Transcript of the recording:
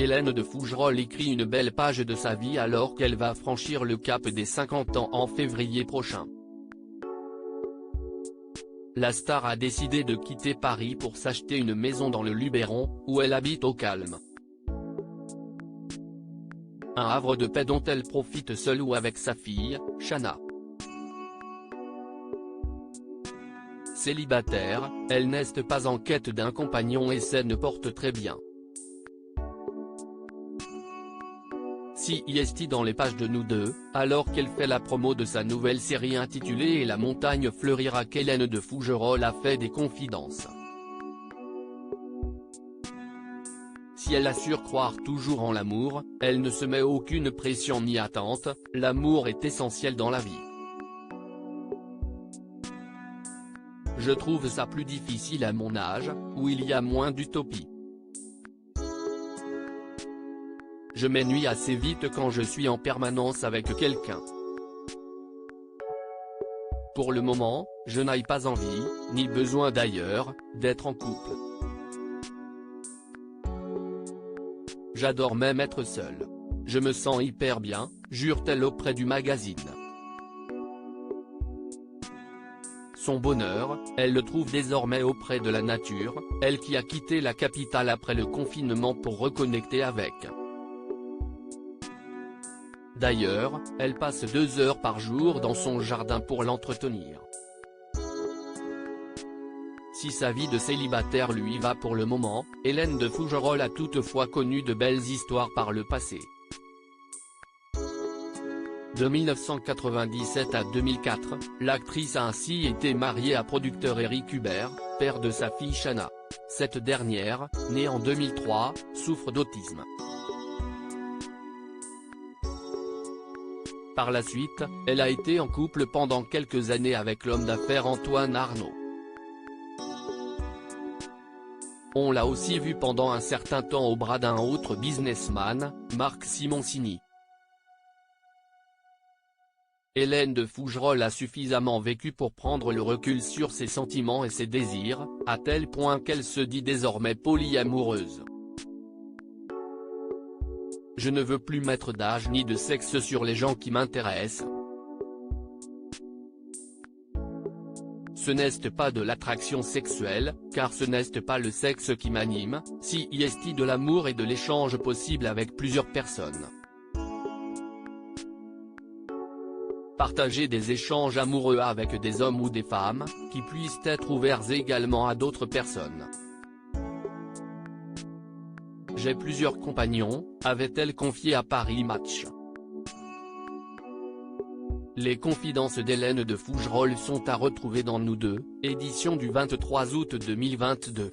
Hélène de Fougerolles écrit une belle page de sa vie alors qu'elle va franchir le cap des 50 ans en février prochain. La star a décidé de quitter Paris pour s'acheter une maison dans le Luberon, où elle habite au calme. Un havre de paix dont elle profite seule ou avec sa fille, Shanna. Célibataire, elle n'est pas en quête d'un compagnon et se porte très bien. Si est dans les pages de Nous Deux, alors qu'elle fait la promo de sa nouvelle série intitulée Et la montagne fleurira qu'Hélène de Fougerolles a fait des confidences. Si elle assure croire toujours en l'amour, elle ne se met aucune pression ni attente, l'amour est essentiel dans la vie. Je trouve ça plus difficile à mon âge, où il y a moins d'utopie. Je m'ennuie assez vite quand je suis en permanence avec quelqu'un. Pour le moment, je n'ai pas envie, ni besoin d'ailleurs, d'être en couple. J'adore même être seule. Je me sens hyper bien, jure-t-elle auprès du magazine. Son bonheur, elle le trouve désormais auprès de la nature, elle qui a quitté la capitale après le confinement pour reconnecter avec. D'ailleurs, elle passe 2 heures par jour dans son jardin pour l'entretenir. Si sa vie de célibataire lui va pour le moment, Hélène de Fougerolles a toutefois connu de belles histoires par le passé. De 1997 à 2004, l'actrice a ainsi été mariée à producteur Eric Hubert, père de sa fille Shanna. Cette dernière, née en 2003, souffre d'autisme. Par la suite, elle a été en couple pendant quelques années avec l'homme d'affaires Antoine Arnaud. On l'a aussi vu pendant un certain temps au bras d'un autre businessman, Marc Simoncini. Hélène de Fougerolles a suffisamment vécu pour prendre le recul sur ses sentiments et ses désirs, à tel point qu'elle se dit désormais polyamoureuse. Je ne veux plus mettre d'âge ni de sexe sur les gens qui m'intéressent. Ce n'est pas de l'attraction sexuelle, car ce n'est pas le sexe qui m'anime, si est de l'amour et de l'échange possible avec plusieurs personnes. Partager des échanges amoureux avec des hommes ou des femmes, qui puissent être ouverts également à d'autres personnes. J'ai plusieurs compagnons, avait-elle confié à Paris Match. Les confidences d'Hélène de Fougerolles sont à retrouver dans Nous Deux, édition du 23 août 2022.